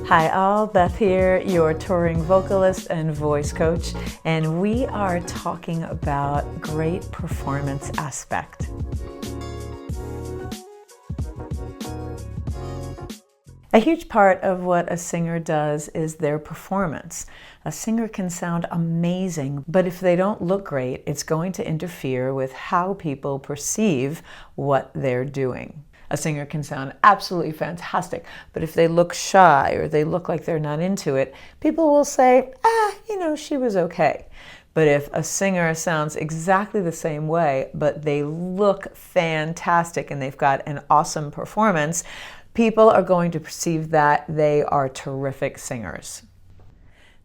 Hi all, Beth here, your touring vocalist and voice coach, and we are talking about great performance aspect. A huge part of what a singer does is their performance. A singer can sound amazing, but if they don't look great, it's going to interfere with how people perceive what they're doing. A singer can sound absolutely fantastic, but if they look shy or they look like they're not into it, people will say, she was okay. But if a singer sounds exactly the same way, but they look fantastic and they've got an awesome performance, people are going to perceive that they are terrific singers.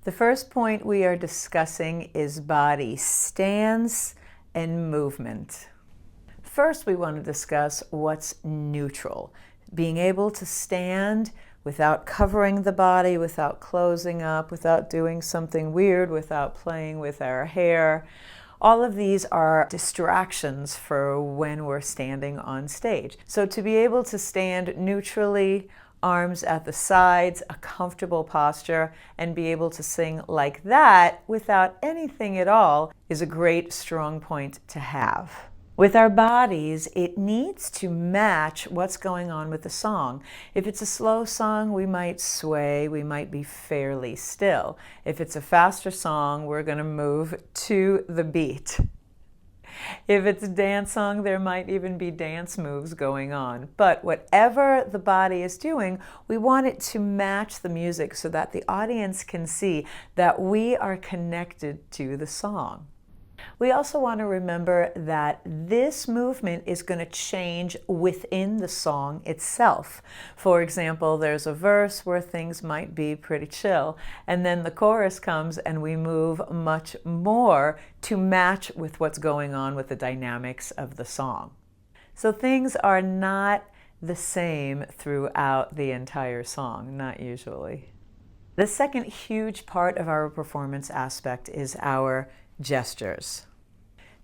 The first point we are discussing is body stance and movement. First, we want to discuss what's neutral. Being able to stand without covering the body, without closing up, without doing something weird, without playing with our hair. All of these are distractions for when we're standing on stage. So to be able to stand neutrally, arms at the sides, a comfortable posture, and be able to sing like that without anything at all is a great strong point to have. With our bodies, it needs to match what's going on with the song. If it's a slow song, we might sway, we might be fairly still. If it's a faster song, we're going to move to the beat. If it's a dance song, there might even be dance moves going on. But whatever the body is doing, we want it to match the music so that the audience can see that we are connected to the song. We also want to remember that this movement is going to change within the song itself. For example, there's a verse where things might be pretty chill, and then the chorus comes and we move much more to match with what's going on with the dynamics of the song. So things are not the same throughout the entire song, not usually. The second huge part of our performance aspect is our gestures.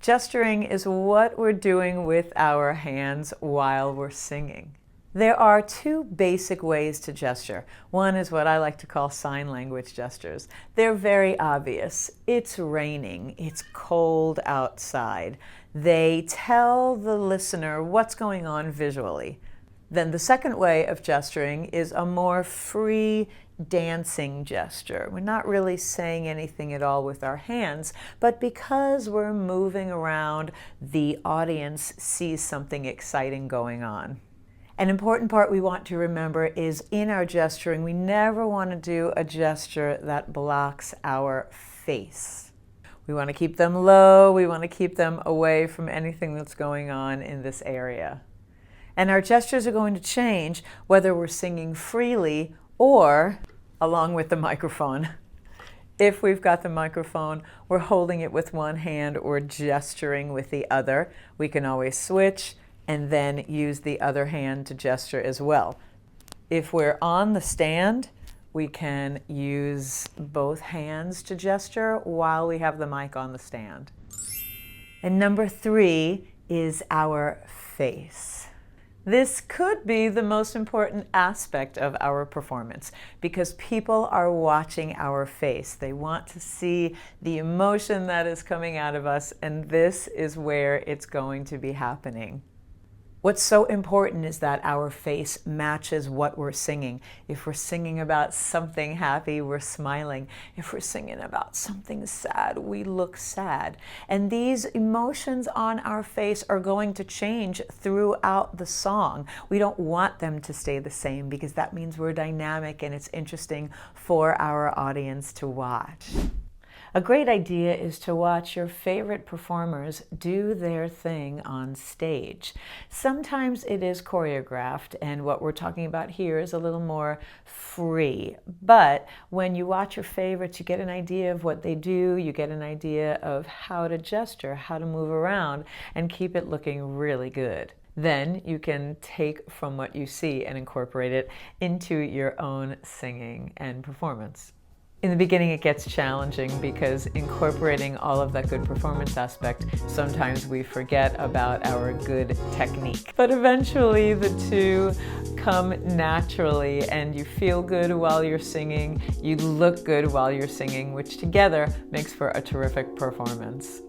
Gesturing is what we're doing with our hands while we're singing. There are two basic ways to gesture. One is what I like to call sign language gestures. They're very obvious. It's raining. It's cold outside. They tell the listener what's going on visually. Then the second way of gesturing is a more free dancing gesture. We're not really saying anything at all with our hands, but because we're moving around, the audience sees something exciting going on. An important part we want to remember is in our gesturing, we never want to do a gesture that blocks our face. We want to keep them low. We want to keep them away from anything that's going on in this area. And our gestures are going to change whether we're singing freely or along with the microphone. If we've got the microphone, we're holding it with one hand or gesturing with the other. We can always switch and then use the other hand to gesture as well. If we're on the stand, we can use both hands to gesture while we have the mic on the stand. And number 3 is our face. This could be the most important aspect of our performance because people are watching our face. They want to see the emotion that is coming out of us, and this is where it's going to be happening. What's so important is that our face matches what we're singing. If we're singing about something happy, we're smiling. If we're singing about something sad, we look sad. And these emotions on our face are going to change throughout the song. We don't want them to stay the same because that means we're dynamic and it's interesting for our audience to watch. A great idea is to watch your favorite performers do their thing on stage. Sometimes it is choreographed, and what we're talking about here is a little more free. But when you watch your favorites, you get an idea of what they do, you get an idea of how to gesture, how to move around, and keep it looking really good. Then you can take from what you see and incorporate it into your own singing and performance. In the beginning, it gets challenging because incorporating all of that good performance aspect, sometimes we forget about our good technique. But eventually the two come naturally, and you feel good while you're singing, you look good while you're singing, which together makes for a terrific performance.